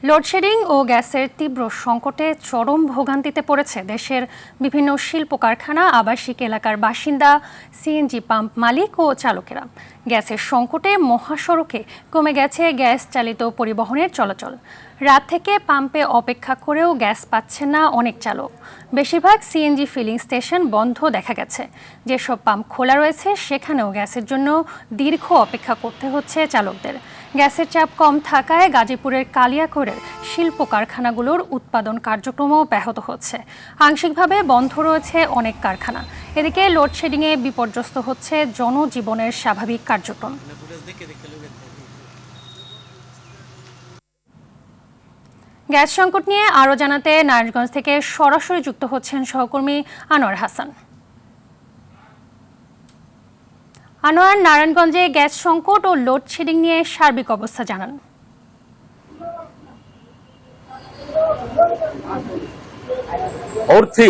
Load shedding ও গ্যাসের তীব্র সংকটে চরম ভোগান্তিতে পড়েছে দেশের বিভিন্ন শিল্প কারখানা, আবাসিক এলাকার বাসিন্দা, সিএনজি পাম্প মালিক ও চালকেরা। গ্যাসের সংকটে মহাসড়কে কমে গেছে গ্যাস চালিত পরিবহনের চলাচল। রাত থেকে পাম্পে অপেক্ষা করেও গ্যাস পাচ্ছেন না অনেক চালক। বেশিরভাগ সিএনজি ফিলিং স্টেশন বন্ধ দেখা গেছে। যেসব পাম্প খোলা রয়েছে সেখানেও গ্যাসের জন্য দীর্ঘ অপেক্ষা করতে হচ্ছে চালকদের। গ্যাসের চাপ কম থাকায় গাজীপুরের কালিয়াকৈরের শিল্প কারখানাগুলোর উৎপাদন কার্যক্রমও ব্যাহত হচ্ছে। আংশিকভাবে বন্ধ রয়েছে অনেক কারখানা। এদিকে লোডশেডিংয়ে বিপর্যস্ত হচ্ছে জনজীবনের স্বাভাবিক কার্যক্রম। গ্যাস সংকট নিয়ে আরও জানাতে নারায়ণগঞ্জ থেকে সরাসরি যুক্ত হচ্ছেন সহকর্মী আনোয়ার হাসান। আনোয়ার, নারায়ণগঞ্জে গ্যাস সংকট ও লোডশেডিং নিয়ে সার্বিক অবস্থা জানান। অর্থী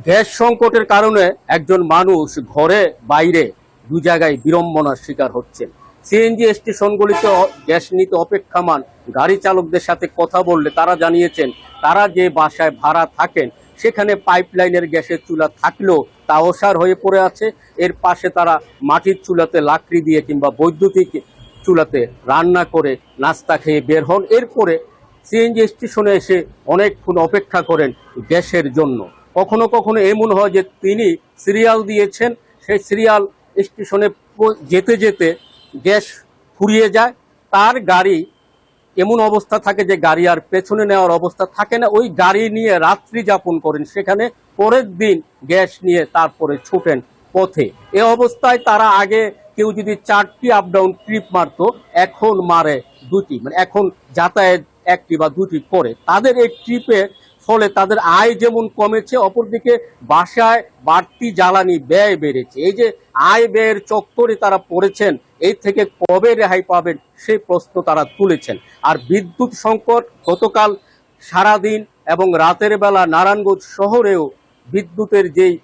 গ্যাস সংকটের কারণে একজন মানুষ ঘরে বাইরে দু জায়গায় বিড়ম্বনার শিকার হচ্ছেন। সিএনজি স্টেশনগুলিতে গ্যাস নিতে অপেক্ষামান গাড়ি চালকদের সাথে কথা বললে তারা জানিয়েছেন তারা যে বাসায় ভাড়া থাকেন সেখানে পাইপলাইনের গ্যাসের চুলা থাকলেও তা অসার হয়ে পড়ে আছে। এর পাশে তারা মাটির চুলাতে লাকড়ি দিয়ে কিংবা বৈদ্যুতিক চুলাতে রান্না করে নাস্তা খেয়ে বের হন। এরপরে সিএনজি স্টেশনে এসে অনেকক্ষণ অপেক্ষা করেন গ্যাসের জন্য। কখনো কখনো এমন হয় যে তিনি সিরিয়াল দিয়েছেন, সেই সিরিয়াল স্টেশনে যেতে যেতে গ্যাস ফুরিয়ে যায়। তার গাড়ি এমন অবস্থা থাকে যে গাড়ি আর পেছনে নেওয়ার অবস্থা থাকে না, ওই গাড়ি নিয়ে রাত্রি যাপন করেন সেখানে। পরের দিন গ্যাস নিয়ে তারপরে ছুটেন পথে। এ অবস্থায় তারা আগে কেউ যদি 4টি আপ ডাউন ট্রিপ মারতো, এখন মারে 2টি, মানে এখন যাতায়াত 1টি বা 2টি করে। তাদের এই ট্রিপের ফলে তাদের আয় যেমন কমেছে, অপরদিকে বাসায় বাড়তি জ্বালানি ব্যয় বেড়েছে। এই যে আয় ব্যয়ের চক্করে তারা পড়েছেন, এই থেকে কবে রেহাই পাবেন সেই প্রশ্ন তারা তুলেছেন। আর বিদ্যুৎ সংকট গতকাল সারাদিন এবং রাতের বেলা নারায়ণগঞ্জ শহরেও বিদ্যুতের যেই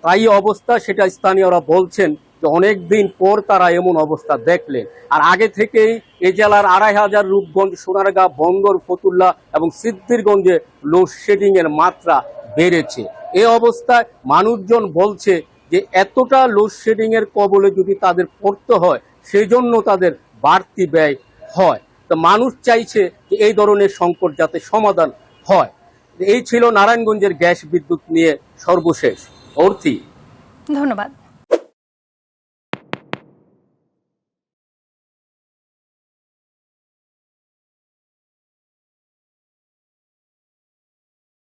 তাই অবস্থা, সেটা স্থানীয়রা বলছেন যে অনেক দিন পর তারা এমন অবস্থা দেখলেন। আর আগে থেকেই এ জেলার 2500 রূপগঞ্জ, সোনারগাঁ, বন্দর, ফতুল্লা এবং সিদ্ধিরগঞ্জে লোডশেডিং এর মাত্রা বেড়েছে। এই অবস্থায় মানুষজন বলছে যে এতটা লোডশেডিং এর কবলে যদি তাদের পড়তে হয় সেই জন্য তাদের বাড়তি ব্যয় হয়। তো মানুষ চাইছে যে এই ধরনের সংকট যাতে সমাধান হয়। এই ছিল নারায়ণগঞ্জের গ্যাস বিদ্যুৎ নিয়ে সর্বশেষ। অর্থী, ধন্যবাদ।